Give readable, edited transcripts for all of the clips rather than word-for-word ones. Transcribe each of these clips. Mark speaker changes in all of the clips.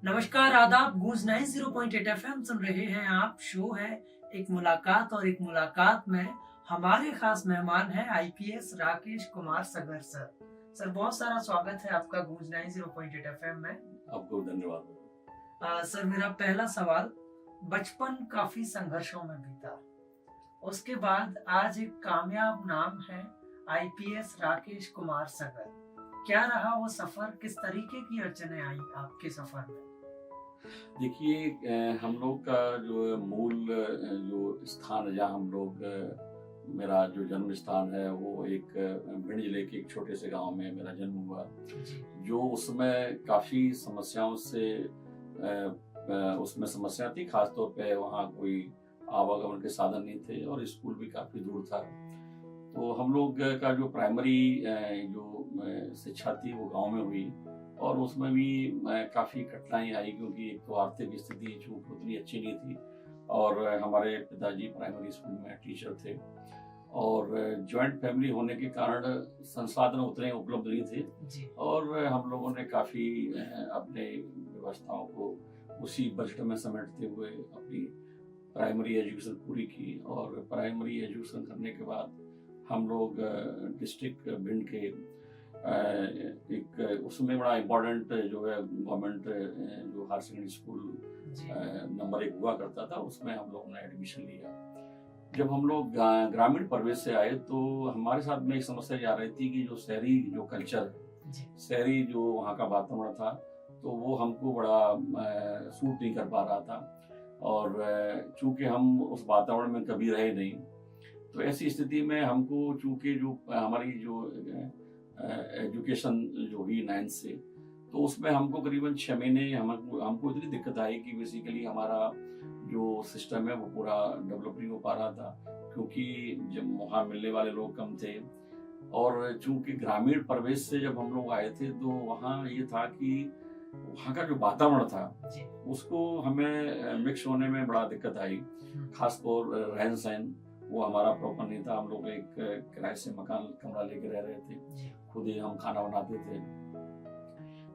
Speaker 1: नमस्कार, आदाब। गूंज 90.8 एफएम सुन रहे हैं आप। शो है एक मुलाकात और एक मुलाकात में हमारे खास मेहमान हैं आईपीएस राकेश कुमार सगर सर। सर, बहुत सारा स्वागत है आपका गूंज 90.8 एफएम में।
Speaker 2: आपको धन्यवाद।
Speaker 1: सर, मेरा पहला सवाल, बचपन काफी संघर्षों में बीता, उसके बाद आज एक कामयाब नाम है आईपीएस राकेश कुमार सगर। क्या रहा वो सफर? किस तरीके की अड़चने आई आपके सफर में?
Speaker 2: देखिए, हम लोग का जो मूल जो स्थान है जहाँ हम लोग मेरा जो जन्म स्थान है वो एक भिंड जिले के एक छोटे से गांव में मेरा जन्म हुआ, जो उसमें काफ़ी समस्याओं से उसमें समस्या थी। खासतौर पे वहाँ कोई आवागमन के साधन नहीं थे और स्कूल भी काफ़ी दूर था। तो हम लोग का जो प्राइमरी जो शिक्षा थी वो गांव में हुई और उसमें भी काफ़ी कठिनाई आई, क्योंकि एक तो आर्थिक स्थिति चूँकि उतनी अच्छी नहीं थी और हमारे पिताजी प्राइमरी स्कूल में टीचर थे और जॉइंट फैमिली होने के कारण संसाधन उतने उपलब्ध नहीं थे
Speaker 1: जी।
Speaker 2: और हम लोगों ने काफ़ी अपने व्यवस्थाओं को उसी बजट में समेटते हुए अपनी प्राइमरी एजुकेशन पूरी की। और प्राइमरी एजुकेशन करने के बाद हम लोग डिस्ट्रिक्ट भिंड के एक उसमें बड़ा इम्पोर्टेंट जो है गवर्नमेंट जो हायर सेकेंडरी स्कूल नंबर 1 हुआ करता था, उसमें हम लोगों ने एडमिशन लिया। जब हम लोग ग्रामीण परिवेश से आए तो हमारे साथ में एक समस्या ये आ रही थी कि जो शहरी जो कल्चर है, शहरी जो वहाँ का वातावरण था, तो वो हमको बड़ा सूट नहीं कर पा रहा था और चूंकि हम उस वातावरण में कभी रहे नहीं, तो ऐसी स्थिति में हमको चूंकि जो हमारी जो एजुकेशन जो हुई 9th से, तो उसमें हमको करीबन 6 महीने हमको इतनी दिक्कत आई कि बेसिकली हमारा जो सिस्टम है वो पूरा डेवलप नहीं हो पा रहा था, क्योंकि जब वहाँ मिलने वाले लोग कम थे और चूंकि ग्रामीण परिवेश से जब हम लोग आए थे तो वहाँ ये था कि वहाँ का जो वातावरण था उसको हमें मिक्स होने में बड़ा दिक्कत आई। खासतौर रहन सहन वो हमारा प्रॉपर नहीं था। हम लोग एक किराए से मकान कमरा लेके रह रहे थे, खुद ही हम खाना बनाते थे।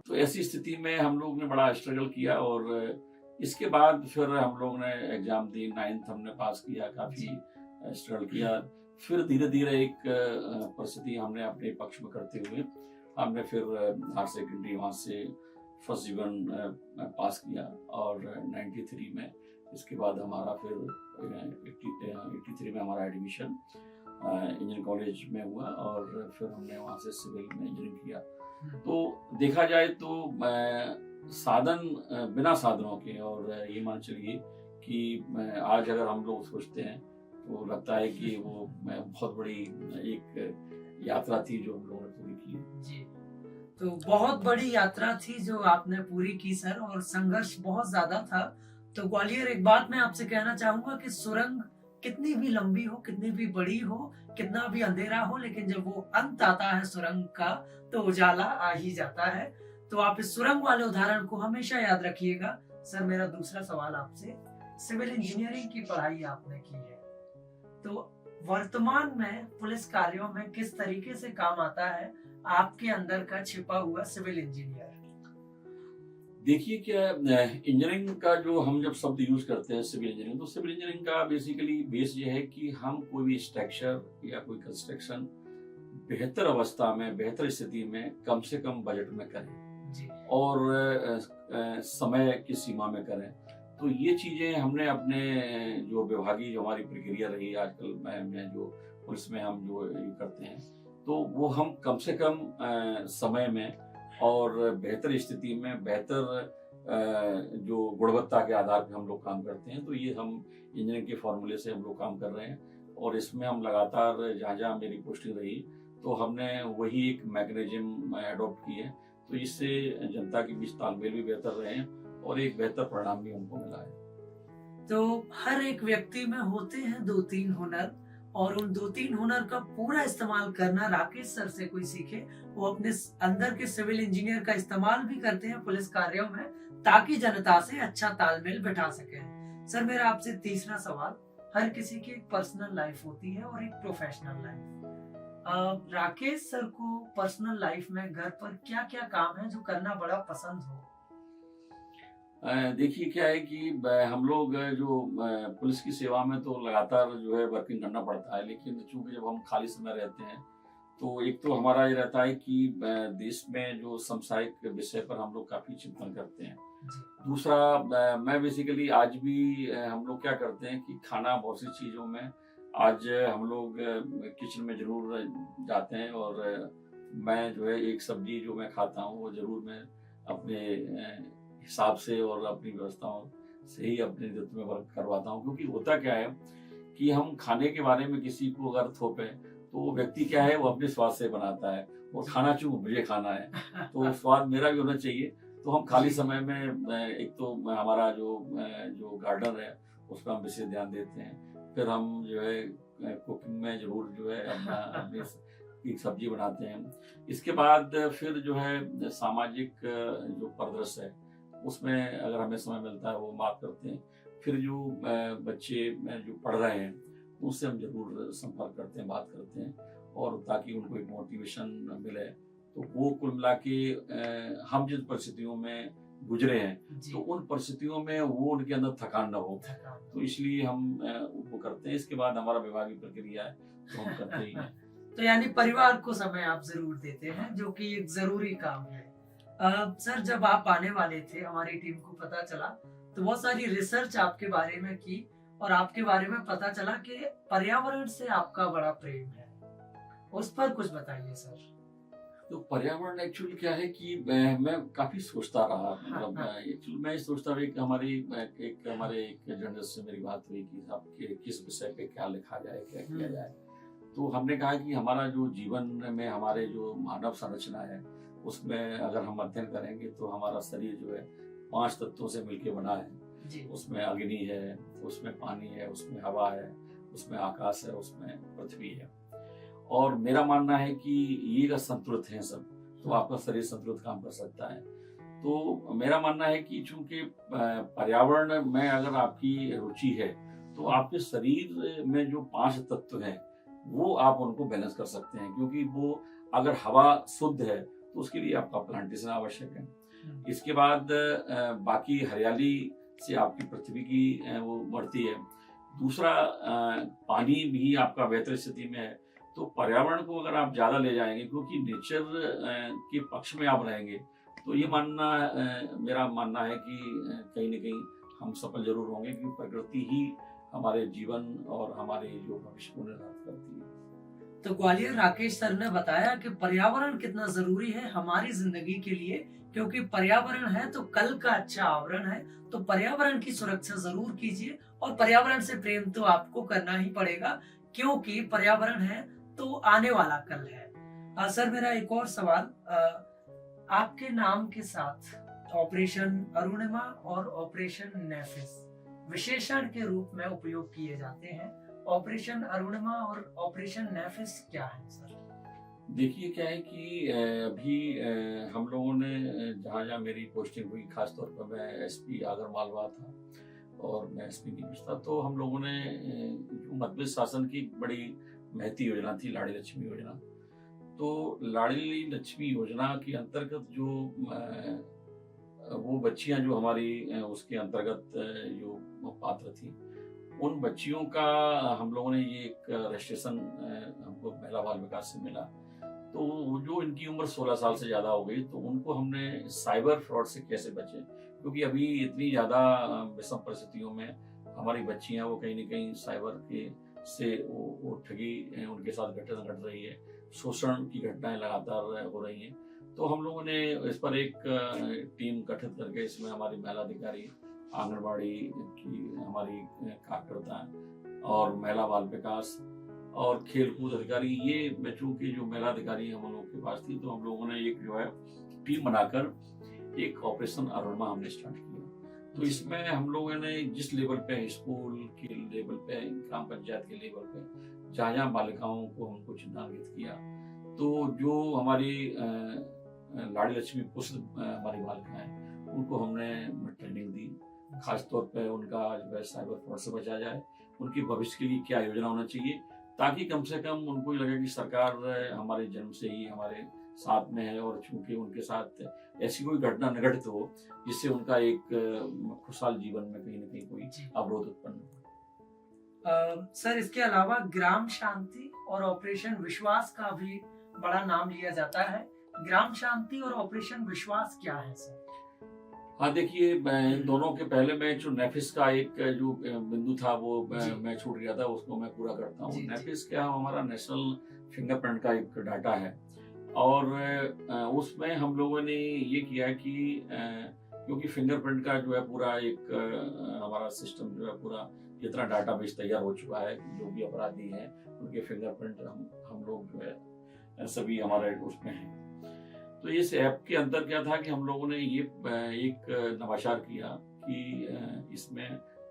Speaker 2: तो ऐसी स्थिति में हम लोग ने बड़ा स्ट्रगल किया और इसके बाद फिर हम लोग ने एग्जाम दी, 9th हमने पास किया, काफी स्ट्रगल किया। फिर धीरे धीरे एक परिस्थिति हमने अपने पक्ष में करते हुए हमने फिर हायर सेकेंडरी वहाँ से फर्स्ट डिवीजन पास किया और 93 में इसके बाद हमारा फिर 83 में हमारा एडमिशन इंजीनियरिंग कॉलेज में हुआ और फिर हमने वहाँ से सिविल में इंजीनियरिंग किया। तो देखा जाए तो साधन बिना साधनों के, और ये मान चलिए कि आज अगर हम लोग सोचते हैं तो लगता है कि वो बहुत बड़ी एक यात्रा थी जो हम लोगों ने पूरी की
Speaker 1: जी। तो बहुत बड़ी यात्रा थी जो आपने पूरी की सर, और संघर्ष बहुत ज्यादा था। तो ग्वालियर, एक बात मैं आपसे कहना चाहूंगा कि सुरंग कितनी भी लंबी हो, कितनी भी बड़ी हो, कितना भी अंधेरा हो, लेकिन जब वो अंत आता है सुरंग का तो उजाला आ ही जाता है। तो आप इस सुरंग वाले उदाहरण को हमेशा याद रखिएगा। सर, मेरा दूसरा सवाल आपसे, सिविल इंजीनियरिंग की पढ़ाई आपने की है, तो वर्तमान में पुलिस कार्यों में किस तरीके से काम आता है आपके अंदर का छिपा हुआ सिविल इंजीनियर?
Speaker 2: देखिए, क्या इंजीनियरिंग का जो हम जब शब्द यूज करते हैं सिविल इंजीनियरिंग, तो सिविल इंजीनियरिंग का बेसिकली बेस ये है कि हम कोई भी स्ट्रक्चर या कोई कंस्ट्रक्शन बेहतर अवस्था में, बेहतर स्थिति में कम से कम बजट में करें और समय की सीमा में करें। तो ये चीजें हमने अपने जो विभागीय जो हमारी प्रक्रिया रही आजकल में जो पुलिस में हम जो करते हैं, तो वो हम कम से कम समय में और बेहतर स्थिति में, बेहतर जो गुणवत्ता के आधार पर हम लोग काम करते हैं। तो ये हम इंजीनियरिंग के फॉर्मूले से हम लोग काम कर रहे हैं और इसमें हम लगातार जहाँ जहाँ मेरी पोस्टिंग रही तो हमने वही एक मैकेनिज्म अडॉप्ट की है। तो इससे जनता के बीच तालमेल भी बेहतर रहे हैं और एक बेहतर परिणाम भी हमको मिला है।
Speaker 1: तो हर एक व्यक्ति में होते हैं 2-3 हुनर, और उन 2-3 हुनर का पूरा इस्तेमाल करना राकेश सर से कोई सीखे। वो अपने अंदर के सिविल इंजीनियर का इस्तेमाल भी करते हैं पुलिस कार्यों में, ताकि जनता से अच्छा तालमेल बैठा सके। सर, मेरा आपसे तीसरा सवाल, हर किसी की एक पर्सनल लाइफ होती है और एक प्रोफेशनल लाइफ। राकेश सर को पर्सनल लाइफ में घर पर क्या क्या काम है जो करना बड़ा पसंद हो?
Speaker 2: देखिए क्या है कि हम लोग जो पुलिस की सेवा में तो लगातार जो है वर्किंग करना पड़ता है, लेकिन चूंकि जब हम खाली समय रहते हैं तो एक तो हमारा ये रहता है कि देश में जो समसामयिक विषय पर हम लोग काफी चिंतन करते हैं। दूसरा, मैं बेसिकली आज भी हम लोग क्या करते हैं कि खाना बहुत सी चीज़ों में आज हम लोग किचन में जरूर जाते हैं, और मैं जो है एक सब्जी जो मैं खाता हूँ वो जरूर मैं अपने हिसाब से और अपनी व्यवस्थाओं से ही अपने नेतृत्व में वर्क करवाता हूँ। क्योंकि होता क्या है कि हम खाने के बारे में किसी को अगर थोपे तो वो व्यक्ति क्या है वो अपने स्वाद से बनाता है, और खाना चूँ मुझे खाना है तो स्वाद मेरा भी होना चाहिए। तो हम खाली समय में एक तो हमारा जो गार्डन है उस पर हम विशेष ध्यान देते हैं। फिर हम जो है कुकिंग में जरूर जो है अपनी एक सब्जी बनाते हैं। इसके बाद फिर जो है सामाजिक जो परिदृश्य है उसमें अगर हमें समय मिलता है वो बात करते हैं। फिर जो बच्चे जो पढ़ रहे हैं उनसे हम जरूर संपर्क करते हैं, बात करते हैं, और ताकि उनको एक मोटिवेशन मिले। तो वो कुल मिला के हम जिन परिस्थितियों में गुजरे हैं तो उन परिस्थितियों में वो उनके अंदर थकान न हो, तो इसलिए हम वो करते हैं। इसके बाद हमारा विभागीय प्रक्रिया है तो हम करते ही हैं।
Speaker 1: तो यानी परिवार को समय आप जरूर देते हैं, जो कि एक जरूरी काम है। सर, जब आप आने वाले थे हमारी टीम को पता चला तो बहुत सारी रिसर्च आपके बारे में की, और आपके बारे में पता चला कि पर्यावरण से आपका बड़ा प्रेम है। उस पर कुछ बताइए सर।
Speaker 2: तो पर्यावरण एक्चुअली क्या है कि मैं काफी सोचता रहा, मतलब एक्चुअली मैं सोचता रहा कि हमारे एक जर्नलिस्ट से मेरी बात हुई कि आपके किस विषय पे क्या लिखा जाए, क्या किया जाए। तो हमने कहा कि हमारा जो जीवन में हमारे जो मानव संरचना है उसमें अगर हम अध्ययन करेंगे तो हमारा शरीर जो है 5 तत्वों से मिलकर बना है। उसमें अग्नि है, उसमें पानी है, उसमें हवा है, उसमें आकाश है, उसमें पृथ्वी है। और मेरा मानना है कि ये अगर संतुलित है सब तो आपका शरीर संतुलित काम कर सकता है। तो मेरा मानना है कि चूंकि पर्यावरण में अगर आपकी रुचि है तो आपके शरीर में जो 5 तत्व हैं वो आप उनको बैलेंस कर सकते हैं। क्योंकि वो अगर हवा शुद्ध है तो उसके लिए आपका प्लांटेशन आवश्यक है। इसके बाद बाकी हरियाली से आपकी पृथ्वी की वो बढ़ती है। दूसरा, पानी भी आपका बेहतर स्थिति में है। तो पर्यावरण को अगर आप ज्यादा ले जाएंगे, क्योंकि नेचर के पक्ष में आप रहेंगे, तो ये मेरा मानना है कि कहीं ना कहीं हम सफल जरूर होंगे, क्योंकि प्रकृति ही हमारे जीवन और हमारे जो भविष्य को निर्धारित करती है।
Speaker 1: तो ग्वालियर राकेश सर ने बताया कि पर्यावरण कितना जरूरी है हमारी जिंदगी के लिए, क्योंकि पर्यावरण है तो कल का अच्छा आवरण है। तो पर्यावरण की सुरक्षा जरूर कीजिए, और पर्यावरण से प्रेम तो आपको करना ही पड़ेगा, क्योंकि पर्यावरण है तो आने वाला कल है। सर, मेरा एक और सवाल, आपके नाम के साथ ऑपरेशन अरुणिमा और ऑपरेशन नेफिस विशेषण के रूप में उपयोग किए जाते हैं। ऑपरेशन अरुणिमा और ऑपरेशन नेफिस क्या है सर?
Speaker 2: देखिए क्या है कि अभी हम लोगों ने जहाँ जहाँ मेरी पोस्टिंग हुई, खासतौर पर मैं एसपी आगर मालवा था और मैं एसपी नीमच था, तो हम लोगों ने जो मध्य शासन की बड़ी महती योजना थी लाड़ी लक्ष्मी योजना। तो लाड़ी लक्ष्मी योजना के अंतर्गत जो वो बच्चियां जो हमारी उसके अंतर्गत जो पात्र थी, उन बच्चियों का हम लोगों ने ये एक रजिस्ट्रेशन हमको महिला बाल विकास से मिला। तो जो इनकी उम्र 16 साल से ज्यादा हो गई, तो उनको हमने साइबर फ्रॉड से कैसे बचे, क्योंकि अभी इतनी ज्यादा विषम परिस्थितियों में हमारी बच्चियां वो कहीं ना कहीं साइबर के से वो ठगी उनके साथ घटना घट रही है, शोषण की घटनाएं लगातार हो रही हैं। तो हम लोगों ने इस पर एक टीम गठित करके इसमें हमारी महिला अधिकारी, आंगनबाड़ी की हमारी कार्यकर्ता और महिला बाल विकास और खेल कूद अधिकारी, ये बच्चों की जो महिला अधिकारी हम लोगों के पास थी, तो हम लोगों ने एक जो है टीम बनाकर एक ऑपरेशन अरुणिमा हमने स्टार्ट किया। तो इसमें हम लोगों ने जिस लेवल पे, स्कूल के लेवल पे, ग्राम पंचायत के लेवल पे, जहाँ जहाँ बालिकाओं को हमको चिन्हांकित किया, तो जो हमारी लाड़ी लक्ष्मी पुष्ट हमारी बालिकाएं, उनको हमने ट्रेनिंग दी। खासतौर पे उनका जो है साइबर फ्रॉड से बचा जाए, उनकी भविष्य के लिए क्या योजना होना चाहिए, ताकि कम से कम उनको लगे कि सरकार हमारे जन्म से ही हमारे साथ में है, और चूंकि उनके साथ ऐसी कोई घटना न घटित हो जिससे उनका एक खुशहाल जीवन में कहीं ना कहीं कोई अवरोध उत्पन्न हो।
Speaker 1: सर, इसके अलावा ग्राम शांति और ऑपरेशन विश्वास का भी बड़ा नाम लिया जाता है। ग्राम शांति और ऑपरेशन विश्वास क्या है सर?
Speaker 2: हाँ, देखिए, इन दोनों के पहले मैं जो नेफिस का एक जो बिंदु था वो मैं छूट गया था, उसको मैं पूरा करता हूँ। नेफिस क्या, हमारा नेशनल फिंगरप्रिंट का एक डाटा है, और उसमें हम लोगों ने ये किया कि क्योंकि फिंगरप्रिंट का जो है पूरा एक हमारा सिस्टम जो है पूरा जितना डाटाबेस तैयार हो चुका है, जो भी अपराधी हैं उनके फिंगरप्रिंट हम लोग जो है सभी हमारे उसमें हैं। तो इस ऐप के अंदर क्या था कि हम लोगों ने ये एक नवाचार किया कि इसमें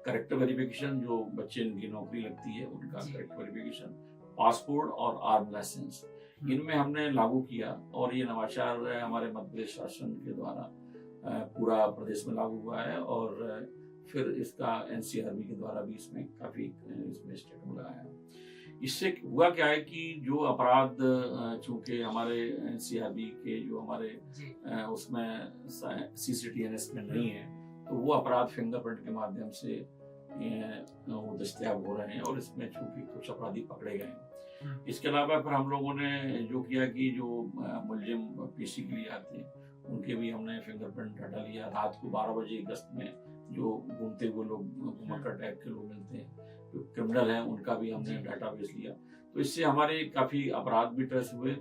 Speaker 2: करेक्टर वेरिफिकेशन, जो बच्चे इनकी नौकरी लगती है उनका करेक्टर वेरिफिकेशन, पासपोर्ट और आर्म लाइसेंस, इनमें हमने लागू किया। और ये नवाचार हमारे मध्य प्रदेश शासन के द्वारा पूरा प्रदेश में लागू हुआ है, और फिर इसका एनसीआरबी के द्वारा भी इसमें काफी इसमें स्टेप लगाया है। इससे हुआ क्या है कि जो अपराध चूंकि हमारे एनसीआरबी के जो हमारे उसमें सीसीटीएनएस में नहीं है, तो वो अपराध फिंगरप्रिंट के माध्यम से वो दस्तयाब हो रहे हैं, और इसमें चूंकि कुछ अपराधी पकड़े गए हैं। इसके अलावा फिर हम लोगों ने जो किया कि जो मुलजिम पीसी के लिए आते हैं उनके भी हमने फिंगरप्रिंट डाटा लिया। रात को 12 बजे गश्त में जो घूमते हुए लोग, घुमक्कड़ टाइप के लोग मिलते हैं, जो क्रिमिनल हैं, उनका भी हमने डाटाबेस लिया। तो इससे हमारे काफी अपराध भी ट्रेस हुए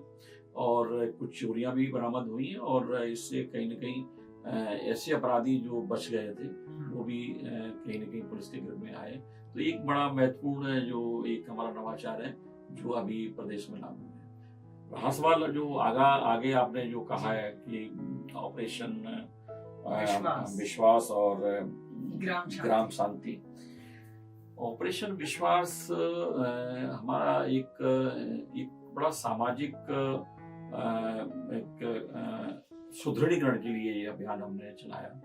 Speaker 2: और कुछ चोरियां भी बरामद हुई, और इससे कहीं ना कहीं ऐसे अपराधी जो बच गए थे वो भी कहीं ना कहीं पुलिस के गिरफ्त में आए। तो एक बड़ा महत्वपूर्ण जो एक हमारा नवाचार है जो अभी प्रदेश में लागू है। रहा सवाल जो आगे आपने जो कहा है कि ऑपरेशन विश्वास और ग्राम शांति। ऑपरेशन विश्वास हमारा एक बड़ा सामाजिक एक सुदृढ़ीकरण के लिए ये अभियान हमने चलाया।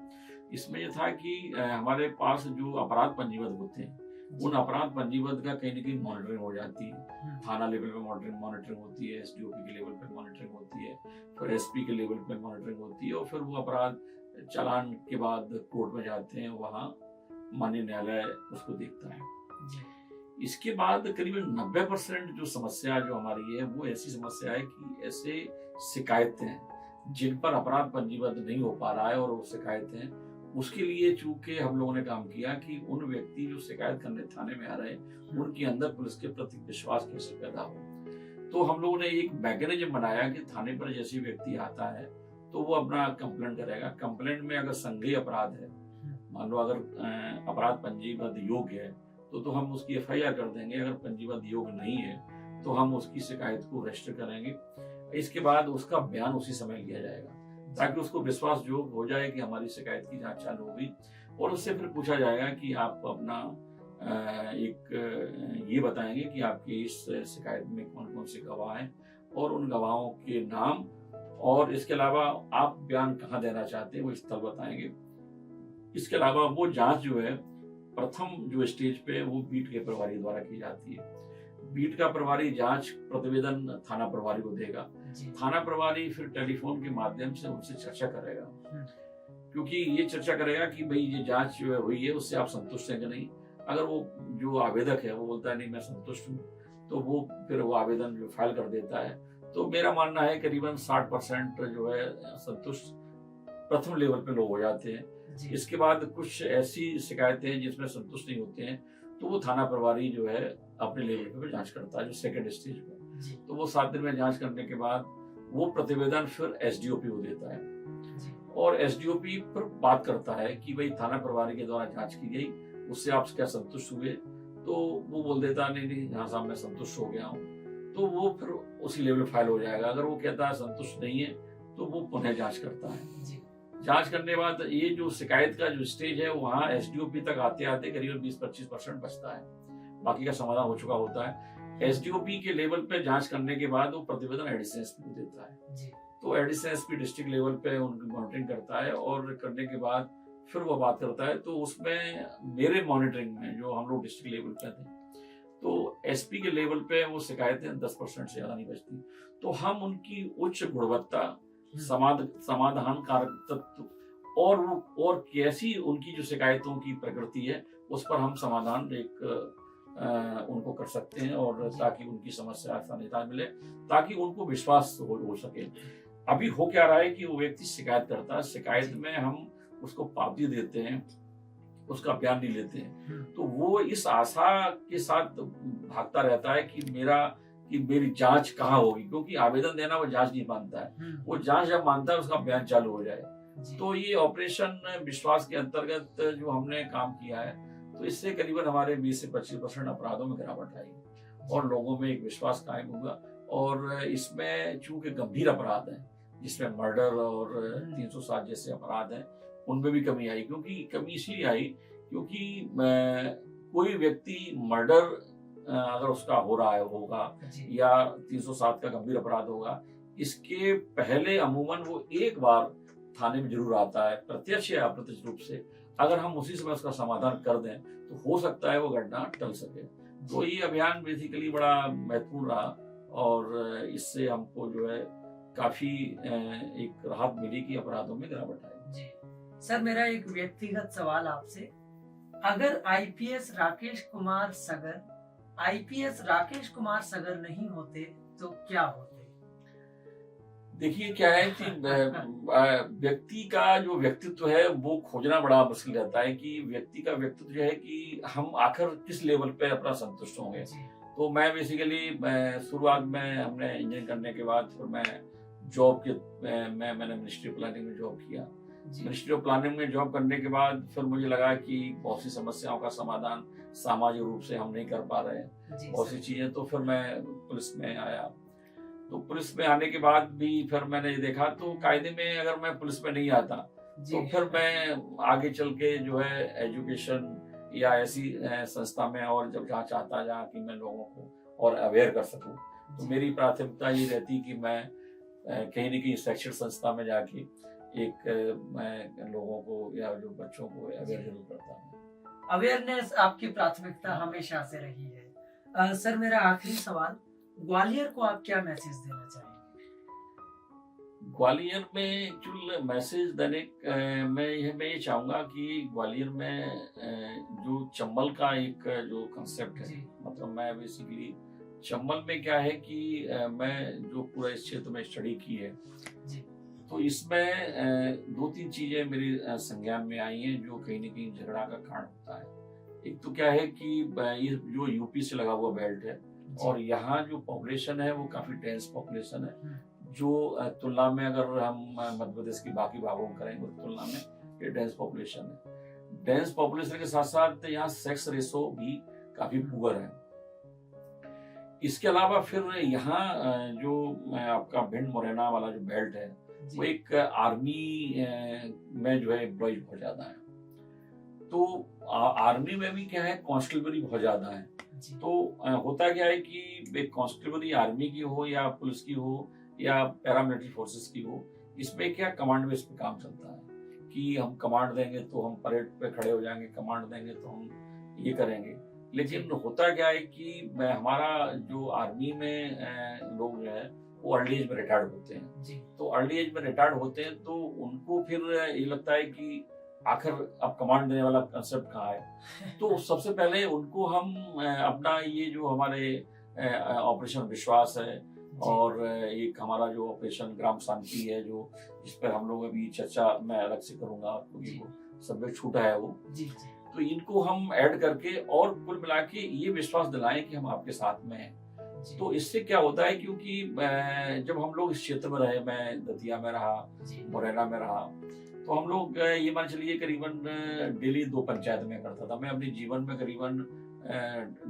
Speaker 2: इसमें यह था कि हमारे पास जो अपराध पंजीबद्ध होते हैं उन अपराध पंजीबद्ध का कहीं ना कहीं मॉनिटरिंग हो जाती है। थाना लेवल पे मॉनिटरिंग होती है, एसडीओपी के लेवल पे मॉनिटरिंग होती है, फिर एसपी के लेवल पे मॉनिटरिंग होती है, और फिर वो अपराध चालान के बाद कोर्ट में जाते हैं, वहाँ माननीय न्यायालय उसको देखता है। इसके बाद करीबन 90% जो समस्या जो हमारी है वो ऐसी समस्या है कि ऐसे शिकायतें जिन पर अपराध पंजीबद्ध नहीं हो पा रहा है और वो शिकायतें, उसके लिए चूंकि हम लोगों ने काम किया कि उन व्यक्ति जो शिकायत करने थाने में आ रहे हैं उनके अंदर पुलिस के प्रति विश्वास कैसे पैदा हो। तो हम लोगों ने एक मैकेनिज्म बनाया कि थाने पर जैसे व्यक्ति आता है तो वो अपना कंप्लेंट करेगा। कंप्लेंट में अगर संज्ञेय अपराध है, मान लो अगर अपराध पंजीबद्ध योग्य है तो हम उसकी एफआईआर कर देंगे। अगर पंजीबद्ध योग्य नहीं है तो हम उसकी शिकायत को रजिस्टर करेंगे। इसके बाद उसका बयान उसी समय लिया जाएगा ताकि उसको विश्वास योग हो जाए कि हमारी शिकायत की जांच चालू होगी, और उससे फिर पूछा जाएगा कि आप अपना एक ये बताएंगे कि आपकी इस शिकायत में कौन कौन से गवाह हैं और उन गवाहों के नाम, और इसके अलावा आप बयान कहाँ देना चाहते हैं वो स्थल बताएंगे। इसके अलावा वो जांच जो है प्रथम जो स्टेज पे वो बीट के प्रभारी द्वारा की जाती है। बीट का प्रभारी जांच प्रतिवेदन थाना प्रभारी को देगा। थाना प्रभारी फिर टेलीफोन के माध्यम से उनसे चर्चा करेगा, क्योंकि ये चर्चा करेगा कि भाई ये जांच जो है हुई है उससे आप संतुष्ट हैं कि नहीं। अगर वो जो आवेदक है वो बोलता है नहीं मैं संतुष्ट हूँ, तो वो फिर वो आवेदन जो फाइल कर देता है। तो मेरा मानना है करीबन 60% जो है संतुष्ट प्रथम लेवल पे लोग हो जाते हैं। इसके बाद कुछ ऐसी शिकायतें हैं जिसमें संतुष्ट नहीं होते हैं तो वो थाना प्रभारी जो है अपने लेवल पे जांच करता है, जो सेकंड स्टेज पे। तो वो 7 दिन में जांच करने के बाद वो प्रतिवेदन फिर एसडीओपी को देता है, और एसडीओपी पर बात करता है कि भाई थाना प्रभारी के द्वारा जांच की गई, उससे आप क्या संतुष्ट हुए। तो वो बोल देता नहीं यहाँ साहब मैं संतुष्ट हो गया हूँ, तो वो फिर उसी लेवल फाइल हो जाएगा। अगर वो कहता है संतुष्ट नहीं है तो वो पुनः जांच करता है। जांच करने के बाद ये जो शिकायत का जो स्टेज है वहाँ एसडीओपी तक आते आते करीबन 20-25% बचता है, बाकी का समाधान हो चुका होता है। एसडीओपी के लेवल पे जांच करने के बाद वो प्रतिवेदन एडिशनल एसपी को देता है। तो एडिशनल एसपी डिस्ट्रिक्ट लेवल पे उनकी मॉनिटरिंग करता है, और करने के बाद फिर वो बात करता है। तो उसमें मेरे मॉनिटरिंग में जो हम लोग डिस्ट्रिक्ट लेवल पे थे तो एसपी के लेवल पे वो शिकायतें 10% से ज्यादा नहीं बचती। तो हम उनकी उच्च गुणवत्ता, समाधान कारक तत्व और कैसी उनकी जो शिकायतों की प्रकृति है उस पर हम समाधान उनको कर सकते हैं, और ताकि उनकी समस्या का निदान मिले, ताकि उनको विश्वास हो सके। अभी हो क्या रहा है कि वो व्यक्ति शिकायत करता है, शिकायत में हम उसको पावती देते हैं, उसका बयान नहीं लेते हैं, तो वो इस आशा के साथ भागता रहता है कि मेरी जांच कहाँ होगी, क्योंकि आवेदन देना वो जांच नहीं मानता है, वो जांच जब मानता है उसका बयान चालू हो जाए। तो ये ऑपरेशन विश्वास के अंतर्गत जो हमने काम किया है, तो इससे करीबन हमारे 20 से 25% अपराधों में गिरावट आई और लोगों में एक विश्वास कायम हुआ। और इसमें चूंकि गंभीर अपराध है, जिसमें मर्डर और 307 जैसे अपराध हैं, उनमें भी कमी आई। क्योंकि कमी इसलिए आई क्योंकि कोई व्यक्ति मर्डर अगर उसका हो रहा है होगा या 307 का गंभीर अपराध होगा, इसके पहले अमूमन वो एक बार थाने में जरूर आता है, प्रत्यक्ष या अप्रत्यक्ष रूप से। अगर हम उसी समय उसका समाधान कर दें तो हो सकता है वो घटना टल सके। तो ये अभियान बेसिकली बड़ा महत्वपूर्ण रहा और इससे हमको जो है काफी एक राहत मिली कि अपराधों में गिरावट आई।
Speaker 1: जी सर, मेरा एक व्यक्तिगत सवाल आपसे, अगर आईपीएस राकेश कुमार सगर नहीं होते तो क्या होते?
Speaker 2: देखिए क्या है कि व्यक्ति का जो व्यक्तित्व है वो खोजना बड़ा मुश्किल रहता है कि व्यक्ति का व्यक्तित्व जो है कि हम आखिर किस लेवल पे अपना संतुष्ट होंगे। तो मैं बेसिकली शुरुआत में हमने इंजीनियरिंग करने के बाद फिर मैं जॉब के मैंने मिनिस्ट्री ऑफ प्लानिंग में जॉब किया। मिनिस्ट्री ऑफ प्लानिंग में जॉब करने के बाद फिर मुझे लगा कि बहुत सी समस्याओं का समाधान सामाजिक रूप से हम नहीं कर पा रहे हैं, बहुत सी चीजें। तो फिर मैं पुलिस में आया। तो पुलिस में आने के बाद भी फिर मैंने ये देखा, तो कायदे में अगर मैं पुलिस में नहीं आता तो फिर मैं आगे चल के जो है एजुकेशन या ऐसी संस्था में और जब जहाँ चाहता जहाँ कि मैं लोगों को और अवेयर कर सकूं, तो मेरी प्राथमिकता ये रहती कि मैं कहीं न कहीं शैक्षिक संस्था में जाके मैं लोगों को या जो बच्चों को अवेयर जरूर करता हूँ।
Speaker 1: अवेयरनेस आपकी प्राथमिकता हमेशा से रही है। सर, मेरा आखिरी सवाल, ग्वालियर को आप क्या मैसेज देना चाहेंगे?
Speaker 2: ग्वालियर में एक्चुअल मैसेज देने मैं ये चाहूंगा कि ग्वालियर में जो चंबल का एक जो कंसेप्ट है, मतलब मैं बेसिकली चंबल में क्या है कि मैं जो पूरा इस क्षेत्र में स्टडी की है, तो इसमें 2-3 चीजें मेरी संज्ञान में आई हैं जो कहीं न कहीं झगड़ा का कारण होता है। एक तो क्या है कि ये जो यूपी से लगा हुआ बेल्ट है और यहाँ जो पॉपुलेशन है वो काफी डेंस पॉपुलेशन है, जो तुलना में अगर हम मध्य प्रदेश की बाकी भागों में करेंगे तो तुलना में ये डेंस पॉपुलेशन है। डेंस पॉपुलेशन के साथ साथ यहाँ सेक्स रेशो भी काफी पुअर है। इसके अलावा फिर यहाँ जो आपका भिंड मुरैना वाला जो बेल्ट है वो एक आर्मी में जो है एम्प्लॉय बहुत ज्यादा है। तो आर्मी में भी क्या है, कांस्टेबलरी बहुत ज्यादा है। तो होता क्या है कि एक कांस्टेबलरी आर्मी की हो या पुलिस की हो या पैरामिलिट्री फोर्सेस की हो, इसमें क्या कमांड बेस पे काम चलता है कि हम कमांड देंगे तो हम परेड पे खड़े हो जाएंगे, कमांड देंगे तो हम ये करेंगे। लेकिन होता क्या है कि हमारा जो आर्मी में लोग जो है वो अर्ली एज में रिटायर्ड होते हैं। तो अर्ली एज में रिटायर्ड होते हैं तो उनको फिर ये लगता है कि आखिर अब कमांड देने वाला कंसेप्ट कहाँ है। तो सबसे पहले उनको हम अपना ये जो हमारे ऑपरेशन विश्वास है और एक हमारा जो ऑपरेशन ग्राम शांति है, जो जिस पर हम लोग अभी चर्चा मैं अलग से करूंगा क्योंकि वो सब्जेक्ट छूटा है वो, तो इनको हम ऐड करके और कुल मिला के ये विश्वास दिलाएं कि हम आपके साथ में हैं। तो इससे क्या होता है, क्योंकि जब हम लोग इस क्षेत्र में रहे, मैं दतिया में रहा, मुरैना में रहा, तो हम लोग ये मान चलिए करीबन डेली 2 पंचायत में करता था। मैं अपने जीवन में करीबन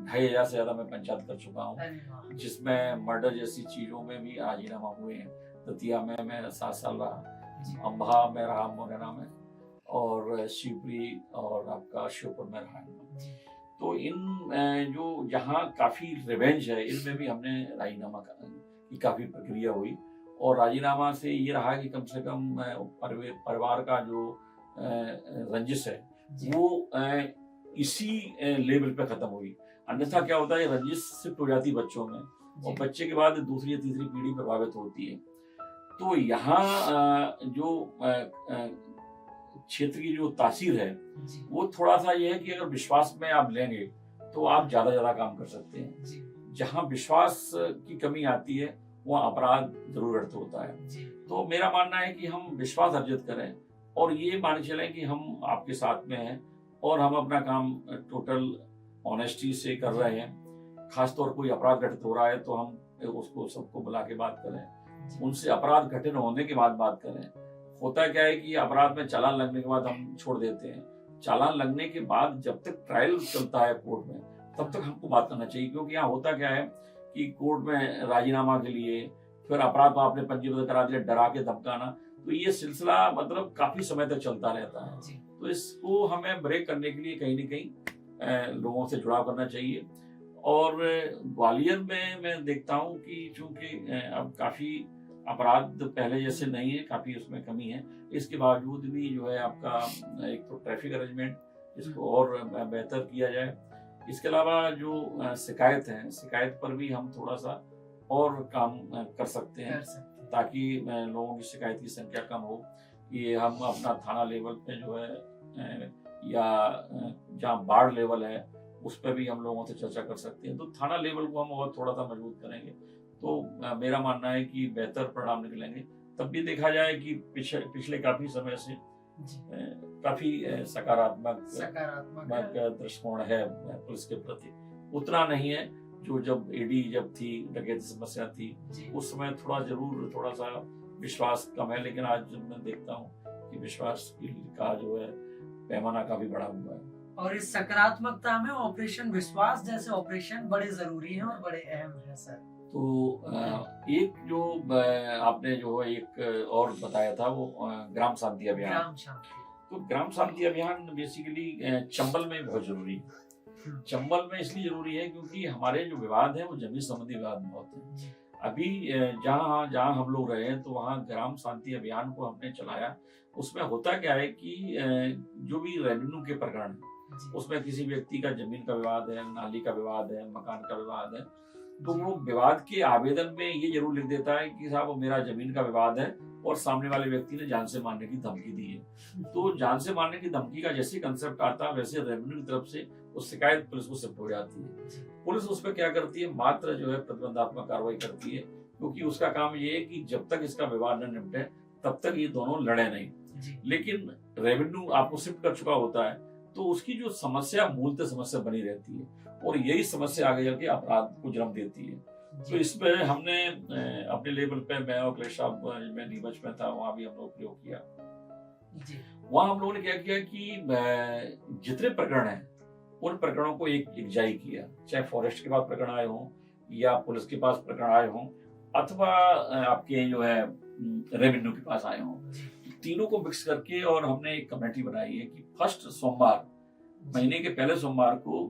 Speaker 2: 2500 से ज्यादा मैं पंचायत कर चुका हूँ, जिसमें मर्डर जैसी चीजों में भी राजीनामा हुए हैं। दतिया में मैं 7 साल रहा, अम्बा में रहा मुरैना में, और शिवपुरी और आपका श्योपुर में रहा। तो इन जो जहाँ काफी रिवेंज है, इनमें भी हमने राजीनामा की काफी प्रक्रिया हुई और राजीनामा से ये रहा कि कम से कम परिवार का जो रंजिश है वो इसी लेवल पे खत्म हुई। अन्यथा क्या होता है, रंजिश शिफ्ट हो जाती है बच्चों में, और
Speaker 1: जी,
Speaker 2: बच्चे के बाद दूसरी या तीसरी पीढ़ी प्रभावित होती है। तो यहाँ जो क्षेत्र की जो तासीर है
Speaker 1: जी,
Speaker 2: वो थोड़ा सा ये है कि अगर विश्वास में आप लेंगे तो आप ज्यादा काम कर सकते हैं।
Speaker 1: जी,
Speaker 2: जहाँ विश्वास की कमी आती है वहाँ अपराध जरूर अर्थ होता है।
Speaker 1: जी,
Speaker 2: तो मेरा मानना है कि हम विश्वास अर्जित करें और ये मान के चलें कि हम आपके साथ में हैं और हम अपना काम टोटल ऑनेस्टी से कर रहे हैं। खासतौर कोई अपराध घटित हो रहा है तो हम उसको सबको बुला के बात करें,
Speaker 1: जी,
Speaker 2: उनसे अपराध घटित होने के बाद बात करें। होता क्या है कि अपराध में चालान लगने के बाद हम छोड़ देते हैं। चालान लगने के बाद जब तक ट्रायल चलता है कोर्ट में तब तक हमको बात करना चाहिए, क्योंकि यहाँ होता क्या है कि कोर्ट में राजीनामा के लिए फिर अपराध को आपने पंजीबद्ध करा दिया, डरा के धमकाना, तो ये सिलसिला मतलब काफी समय तक चलता रहता है।
Speaker 1: जी,
Speaker 2: तो इसको हमें ब्रेक करने के लिए कहीं न कहीं लोगों से जुड़ाव करना चाहिए। और ग्वालियर में मैं देखता हूँ कि चूंकि अब काफी अपराध पहले जैसे नहीं है, काफी उसमें कमी है। इसके बावजूद भी जो है आपका एक तो ट्रैफिक अरेंजमेंट इसको और बेहतर किया जाए। इसके अलावा जो शिकायत है, शिकायत पर भी हम थोड़ा सा और काम कर सकते हैं
Speaker 1: कर सकते हैं।
Speaker 2: ताकि लोगों की शिकायत की संख्या कम हो। कि हम अपना थाना लेवल पे जो है या जहाँ वार्ड लेवल है उस पर भी हम लोगों से चर्चा कर सकते हैं। तो थाना लेवल को हम और थोड़ा सा मजबूत करेंगे तो मेरा मानना है कि बेहतर परिणाम निकलेंगे। तब भी देखा जाए कि पिछले काफी समय से
Speaker 1: जी,
Speaker 2: काफी सकारात्मक
Speaker 1: सकारात्मक
Speaker 2: दृष्टिकोण है पुलिस के प्रति। उतना नहीं है जो जब ईडी जब थी, डकैती समस्या थी,
Speaker 1: जी,
Speaker 2: उस समय थोड़ा सा विश्वास कम है, लेकिन आज जब मैं देखता हूँ कि विश्वास का जो है पैमाना काफी बढ़ा हुआ है।
Speaker 1: और इस सकारात्मकता में ऑपरेशन विश्वास जैसे ऑपरेशन बड़े जरूरी हैं और बड़े अहम हैं सर।
Speaker 2: तो एक जो आपने जो है एक और बताया था वो ग्राम शांति अभियान।
Speaker 1: ग्राम शांति।
Speaker 2: तो ग्राम शांति अभियान बेसिकली चंबल में बहुत जरूरी है। चंबल में इसलिए जरूरी है क्योंकि हमारे जो विवाद है वो जमीन संबंधी विवाद बहुत है।
Speaker 1: जी,
Speaker 2: अभी जहाँ जहाँ हम लोग रहे हैं तो वहाँ ग्राम शांति अभियान को हमने चलाया। उसमें होता क्या है कि जो भी रेवेन्यू के प्रकरण है
Speaker 1: जी,
Speaker 2: उसमें किसी व्यक्ति का जमीन का विवाद है, नाली का विवाद है, मकान का विवाद है, तो
Speaker 1: जी,
Speaker 2: वो विवाद के आवेदन में ये जरूर लिख देता है कि साहब वो मेरा जमीन का विवाद है और सामने वाले व्यक्ति ने जान से मारने की धमकी दी है। तो जान से मारने की धमकी का जैसे कंसेप्ट आता है वैसे रेवेन्यू की तरफ से वो शिकायत पुलिस को शिफ्ट हो जाती है।
Speaker 1: जी,
Speaker 2: पुलिस उस पर क्या करती है, मात्र जो है प्रतिबंधात्मक कार्रवाई करती है, क्योंकि उसका काम ये है कि जब तक इसका विवाद न निपटे तब तक ये दोनों लड़े नहीं।
Speaker 1: जी,
Speaker 2: लेकिन रेवेन्यू आपको शिफ्ट कर चुका होता है तो उसकी जो समस्या मूलतः समस्या बनी रहती है और यही समस्या आगे चल के अपराध को जन्म देती है। तो
Speaker 1: जी,
Speaker 2: इसमें हमने अपने लेवल पे मैं और अखिलेश साहब मैं नीमच में था वहां भी हम लोग प्रयोग किया।
Speaker 1: जी,
Speaker 2: वहां हम लोगों ने क्या किया कि जितने प्रकरण हैं उन प्रकरणों को एक जारी किया, चाहे फॉरेस्ट के पास प्रकरण आए हों या पुलिस के पास प्रकरण आए हों अथवा आपके जो है रेवेन्यू के पास आए हों,
Speaker 1: जी,
Speaker 2: तीनों को मिक्स करके और हमने एक कमेटी बनाई है कि फर्स्ट सोमवार, महीने के पहले सोमवार को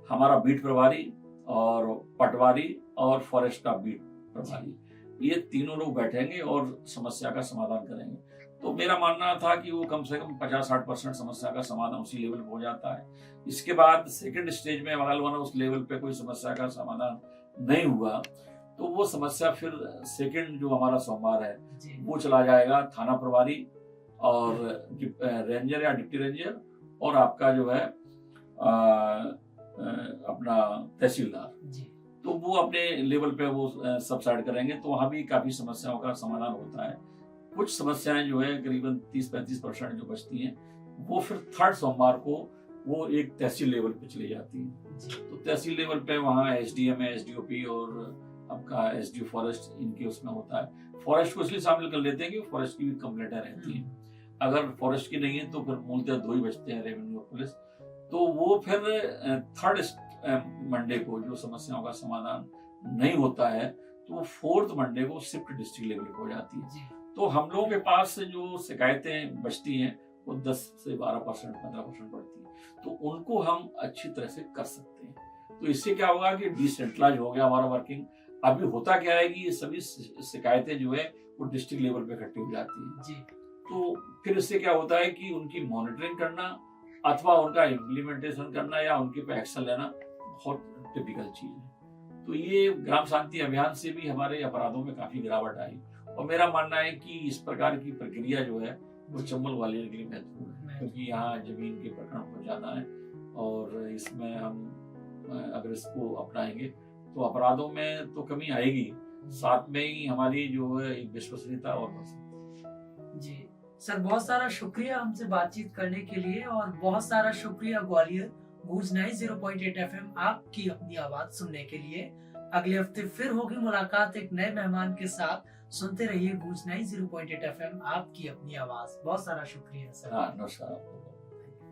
Speaker 2: हमारा बीट प्रभारी और पटवारी और फॉरेस्ट का बीट प्रभारी ये तीनों लोग बैठेंगे और समस्या का समाधान करेंगे। तो मेरा मानना था कि वो कम से कम 50-60% समस्या का समाधान उसी लेवल पे हो जाता है। इसके बाद सेकंड स्टेज में अगर उस लेवल पे कोई समस्या का समाधान नहीं हुआ तो वो समस्या फिर सेकंड जो हमारा सोमवार है
Speaker 1: जी,
Speaker 2: वो चला जाएगा थाना प्रभारी और रेंजर या डिप्टी रेंजर और आपका जो है अपना तहसीलदार,
Speaker 1: जी,
Speaker 2: तो वो अपने लेवल पे वो सब साइड करेंगे। तो वहाँ भी काफी समस्याओं का समाधान होता है। कुछ समस्याएं जो है करीबन 30-35% जो बचती हैं वो फिर थर्ड सोमवार को वो एक तहसील लेवल पे चली जाती है।
Speaker 1: जी,
Speaker 2: तो तहसील लेवल पे वहाँ एसडीएम है, एसडीओपी और आपका एसडीओ फॉरेस्ट इनके उसमें होता है। फॉरेस्ट को इसलिए शामिल कर लेते हैं कि फॉरेस्ट की भी कंप्लेंटें रहती हैं। अगर फॉरेस्ट की नहीं है तो फिर मूलतः दो ही बचते हैं, रेवेन्यू और पुलिस। तो वो फिर थर्ड मंडे को जो समस्याओं का समाधान नहीं होता है तो वो फोर्थ मंडे को शिफ्ट डिस्ट्रिक्ट लेवल पे हो जाती है।
Speaker 1: जी,
Speaker 2: तो हम लोगों के पास जो शिकायतें बचती हैं वो 10 से 12%, 15% बढ़ती है, तो उनको हम अच्छी तरह से कर सकते हैं। तो इससे क्या होगा कि डिसेंट्रलाइज हो गया हमारा वर्किंग। अभी होता क्या है कि ये सभी शिकायतें जो है वो डिस्ट्रिक्ट लेवल पे इकट्ठी हो जाती है।
Speaker 1: जी,
Speaker 2: तो फिर इससे क्या होता है कि उनकी मॉनिटरिंग करना अथवा उनका इम्प्लीमेंटेशन करना या उनके पे एक्शन लेना बहुत टिपिकल चीज है। तो ये ग्राम शांति अभियान से भी हमारे अपराधों में काफी गिरावट आई, और मेरा मानना है कि इस प्रकार की प्रक्रिया जो है वो चंबल ग्वालियर के लिए महत्वपूर्ण है, क्योंकि यहाँ जमीन के प्रकरण बहुत ज्यादा है, और इसमें हम अगर इसको अपनाएंगे तो अपराधों में तो कमी आएगी, साथ में ही हमारी जो है एक विश्वसनीयता और बढ़ सकती है।
Speaker 1: जी सर, बहुत सारा शुक्रिया हमसे बातचीत करने के लिए, और बहुत सारा शुक्रिया ग्वालियर गूंज 90.8 FM आपकी अपनी आवाज सुनने के लिए। अगले हफ्ते फिर होगी मुलाकात एक नए मेहमान के साथ। सुनते रहिए गूंज 90.8 FM आपकी अपनी आवाज। बहुत सारा शुक्रिया सर।
Speaker 2: हाँ, नमस्कार आपको।